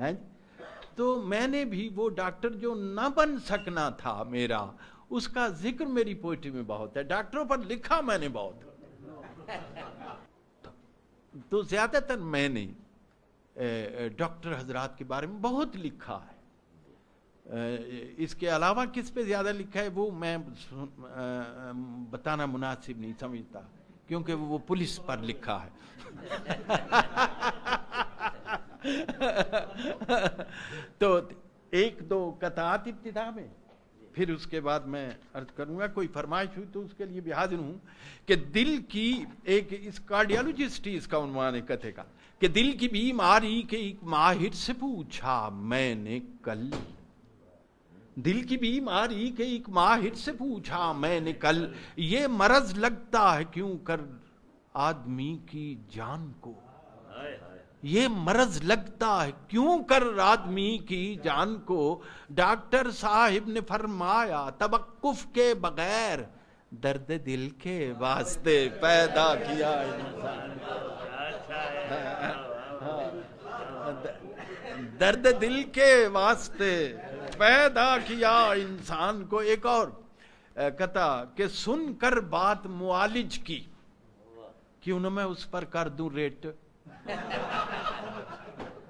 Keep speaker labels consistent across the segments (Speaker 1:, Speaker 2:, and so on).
Speaker 1: ہے. تو میں نے بھی وہ ڈاکٹر جو نہ بن سکنا تھا میرا، اس کا ذکر میری پوئٹری میں بہت ہے. ڈاکٹروں پر لکھا میں نے بہت. تو زیادہ تر میں نے ڈاکٹر حضرات کے بارے میں بہت لکھا ہے. اس کے علاوہ کس پہ زیادہ لکھا ہے وہ میں بتانا مناسب نہیں سمجھتا، کیونکہ وہ پولیس پر لکھا ہے. تو ایک دو قطعات ابتدا میں، پھر اس کے بعد میں عرض کروں گا. کوئی فرمائش ہوئی تو اس کے لیے بھی حاضر ہوں. کہ دل کی ایک اس کارڈیالوجسٹ ہی اس کا عنوان ہے کتھے کا، کہ دل کی بیماری کے ایک ماہر سے پوچھا میں نے کل. دل کی بیماری کے ایک ماہر سے پوچھا میں نے کل، یہ مرض لگتا ہے کیوں کر آدمی کی جان کو. یہ مرض لگتا ہے کیوں کر آدمی کی جان کو. ڈاکٹر صاحب نے فرمایا توقف کے بغیر درد دل کے واسطے پیدا کیا انسان. درد دل کے واسطے پیدا کیا انسان کو. ایک اور قطع کہ سن کر بات معالج کی، کیوں نہ میں اس پر کر دوں ریٹ.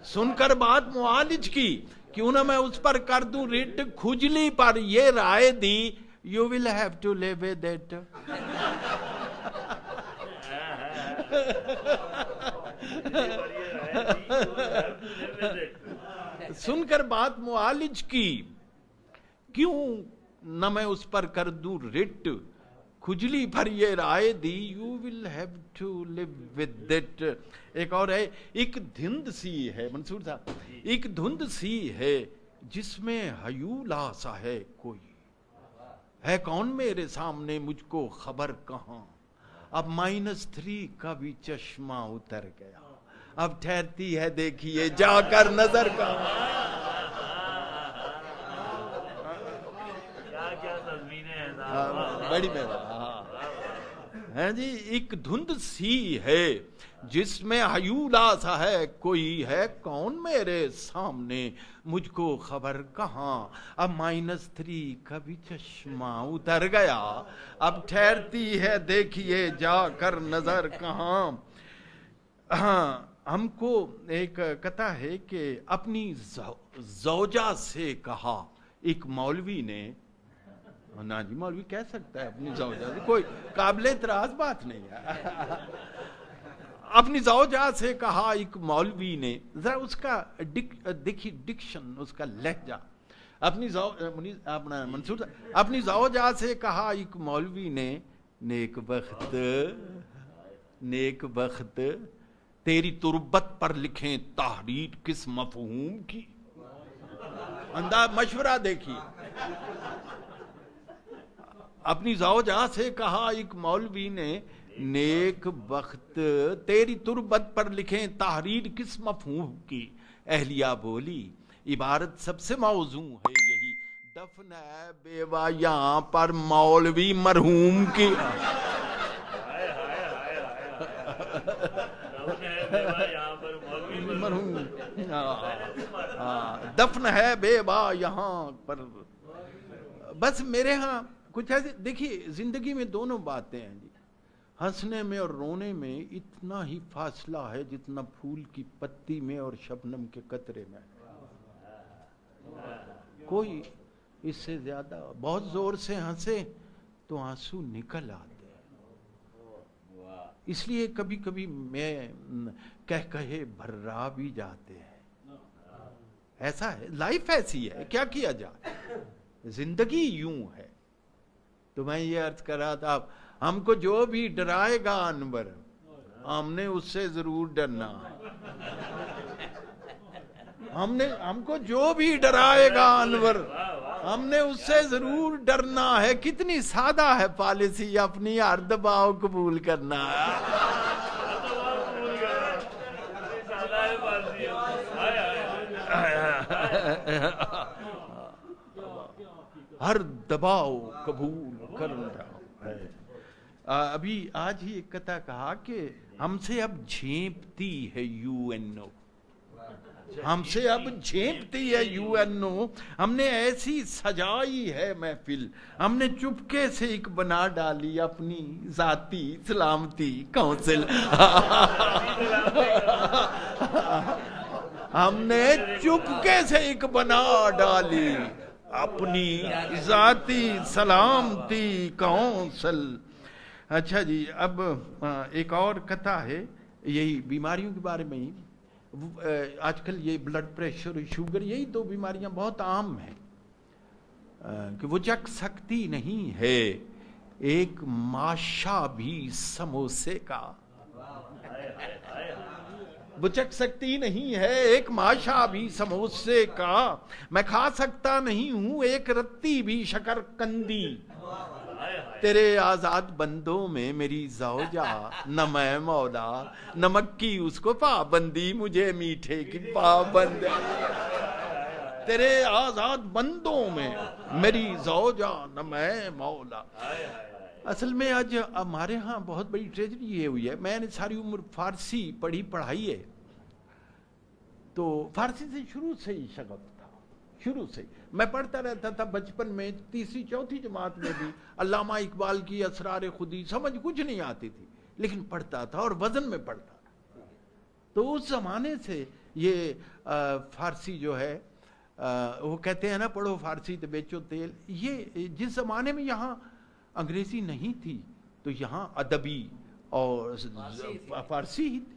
Speaker 1: سن کر بات معالج کی، کیوں نہ میں اس پر کر دوں ریٹ. کھجلی پر یہ رائے دی you will have to live with it. سن کر بات معالج کی، کیوں نہ میں اس پر کر دوں رٹ. کھجلی پر یہ رائے دی you will have to live with it. ایک اور ہے، ایک دھند سی ہے منصور صاحب، ایک دھند سی ہے جس میں ہیولا سا ہے کوئی. ہے کون میرے سامنے مجھ کو خبر کہاں. اب -3 کا بھی چشمہ اتر گیا، اب ٹھہرتی ہے دیکھیے جا کر نظر کہاں. بڑی مہربانی ہے جی. ایک دھند سی ہے جس میں ہیولا سا ہے کوئی، ہے کون میرے سامنے مجھ کو خبر کہاں. اب -3 کا بھی چشمہ اتر گیا، اب ٹھہرتی ہے دیکھیے جا کر نظر کہاں. ہاں، ہم کو ایک قطع ہے کہ اپنی زوجہ سے کہا ایک مولوی نے. نا جی مولوی کہہ سکتا ہے اپنی زوجہ سے، کوئی قابل اعتراض بات نہیں ہے. اپنی زوجہ سے کہا ایک مولوی نے، ذرا اس کا دیکھیے ڈکشن، اس کا لہجہ. اپنا منصور اپنی زوجہ سے کہا ایک مولوی نے نیک بخت تیری تربت پر لکھیں تحریر کس مفہوم کی. انداز مشورہ دیکھیے. اپنی زوجہ سے کہا ایک مولوی نے نیک بخت تیری تربت پر لکھیں تحریر کس مفہوم کی. اہلیہ بولی عبارت سب سے موزوں ہے یہی، دفن ہے بیوہ یہاں پر مولوی مرحوم کی. دفن ہے بیوہ یہاں پر. بس میرے ہاں کچھ ایسے دیکھیے، زندگی میں دونوں باتیں ہیں جی. ہنسنے میں اور رونے میں اتنا ہی فاصلہ ہے جتنا پھول کی پتی میں اور شبنم کے قطرے میں. کوئی اس سے زیادہ بہت زور سے ہنسے تو آنسو نکل آتے ہیں. اس لیے کبھی کبھی میں کہے بھرا بھی جاتے ہیں. ایسا ہے، لائف ایسی ہے، کیا کیا جائے، زندگی یوں ہے. تو میں یہ عرض کر رہا تھا، ہم کو جو بھی ڈرائے گا انور، ہم نے اس سے ضرور ڈرنا ہے. ہم کو جو بھی ڈرائے گا انور، ہم نے اس سے ضرور ڈرنا ہے. کتنی سادہ ہے پالیسی، اپنی ہر دباؤ قبول کرنا ہے. ہر دباؤ قبول کرنا ہے. ابھی آج ہی ایک قطع کہا کہ ہم سے اب جھیپتی ہے UNO. ہم سے اب جھیپتی ہے UNO، ہم نے ایسی سجائی ہے محفل، ہم نے چپکے سے ایک بنا ڈالی اپنی ذاتی سلامتی کونسل ہم نے چپکے سے ایک بنا ڈالی اپنی ذاتی سلامتی کونسل۔ اچھا جی، اب ایک اور کتھا ہے یہی بیماریوں کے بارے میں ہی۔ آج کل یہ بلڈ پریشر، شوگر، یہی دو بیماریاں بہت عام ہیں کہ وہ چکھ سکتی نہیں ہے ایک ماشا بھی سموسے کا، وہ چکھ سکتی نہیں ہے ایک ماشا بھی سموسے کا، میں کھا سکتا نہیں ہوں ایک رتی بھی شکر کندی، تیرے آزاد بندوں میں میری زوجہ نہ میں مولا، نمک کی اس کو پابندی مجھے میٹھے کی پابند، تیرے آزاد بندوں میں میری زوجہ نہ میں مولا۔ اصل میں آج ہمارے ہاں بہت بڑی ٹریجڈی یہ ہوئی ہے، میں نے ساری عمر فارسی پڑھائی ہے، تو فارسی سے شروع سے ہی شغف تھا، شروع سے میں پڑھتا رہتا تھا بچپن میں، تیسری چوتھی جماعت میں بھی علامہ اقبال کی اسرار خودی، سمجھ کچھ نہیں آتی تھی لیکن پڑھتا تھا اور وزن میں پڑھتا تھا۔ تو اس زمانے سے یہ فارسی جو ہے، وہ کہتے ہیں نا پڑھو فارسی تو بیچو تیل، یہ جس زمانے میں یہاں انگریزی نہیں تھی تو یہاں ادبی اور فارسی ہی تھی،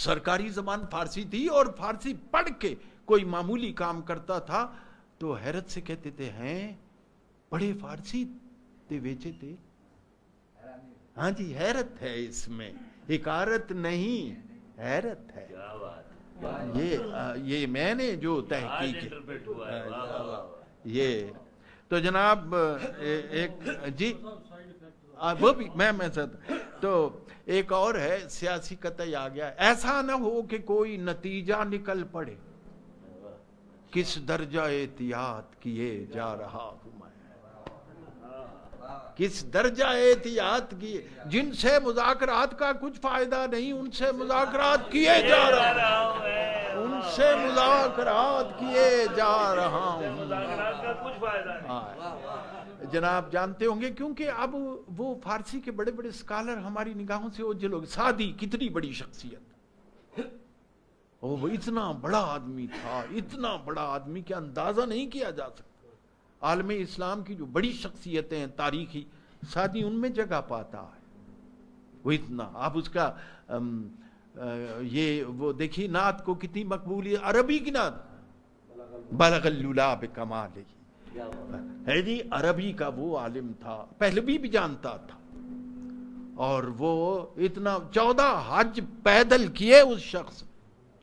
Speaker 1: سرکاری زبان فارسی تھی، اور فارسی پڑھ کے کوئی معمولی کام کرتا تھا تو حیرت سے کہتے تھے ہیں پڑھے فارسی تے بیچے تھے۔ ہاں جی، حیرت ہے اس میں، حکارت نہیں، حیرت ہے۔ یہ میں نے جو تحقیق یہ تو جناب ایک جی وہ بھی میں تو ایک اور ہے سیاسی قطعی آ گیا، ایسا نہ ہو کہ کوئی نتیجہ نکل پڑے، کس درجہ احتیاط کیے جا رہا ہوں میں، کس درجہ احتیاط کیے، جن سے مذاکرات کا کچھ فائدہ نہیں ان سے مذاکرات کیے جا رہا ہوں، ان سے مذاکرات کیے جا رہا ہوں، مذاکرات کا کچھ فائدہ نہیں۔ جناب جانتے ہوں گے کیونکہ اب وہ فارسی کے بڑے بڑے اسکالر ہماری نگاہوں سے اوجھل ہو گئے، سعدی کتنی بڑی شخصیت، وہ اتنا بڑا آدمی تھا، اتنا بڑا آدمی کہ اندازہ نہیں کیا جا سکتا، عالم اسلام کی جو بڑی شخصیتیں ہیں تاریخی، سعدی ان میں جگہ پاتا ہے، وہ اتنا۔ آپ اس کا یہ وہ دیکھیے نعت کو کتنی مقبول ہے، عربی کی نعت، بلغ اللولا بکمالہ ہے جی، عربی کا وہ عالم تھا، پہلوی بھی جانتا تھا، اور وہ اتنا 14 حج پیدل کیے اس شخص،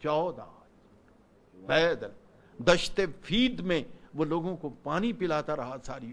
Speaker 1: 14 حج پیدل، دشت فید میں وہ لوگوں کو پانی پلاتا رہا ساری